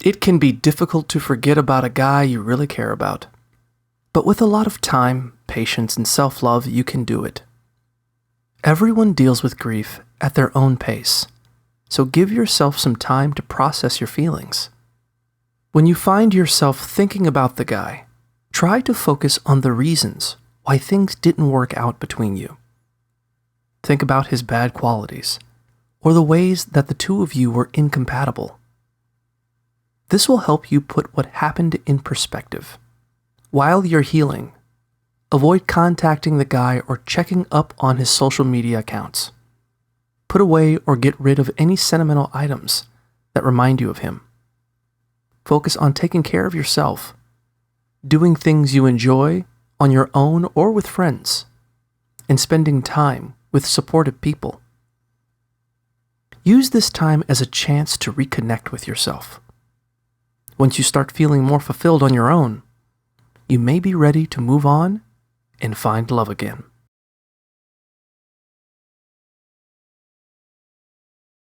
It can be difficult to forget about a guy you really care about. But with a lot of time, patience, and self-love, you can do it. Everyone deals with grief at their own pace, so give yourself some time to process your feelings. When you find yourself thinking about the guy, try to focus on the reasons why things didn't work out between you. Think about his bad qualities, or the ways that the two of you were incompatible. This will help you put what happened in perspective. While you're healing, avoid contacting the guy or checking up on his social media accounts. Put away or get rid of any sentimental items that remind you of him. Focus on taking care of yourself, doing things you enjoy on your own or with friends, and spending time with supportive people. Use this time as a chance to reconnect with yourself. Once you start feeling more fulfilled on your own, you may be ready to move on and find love again.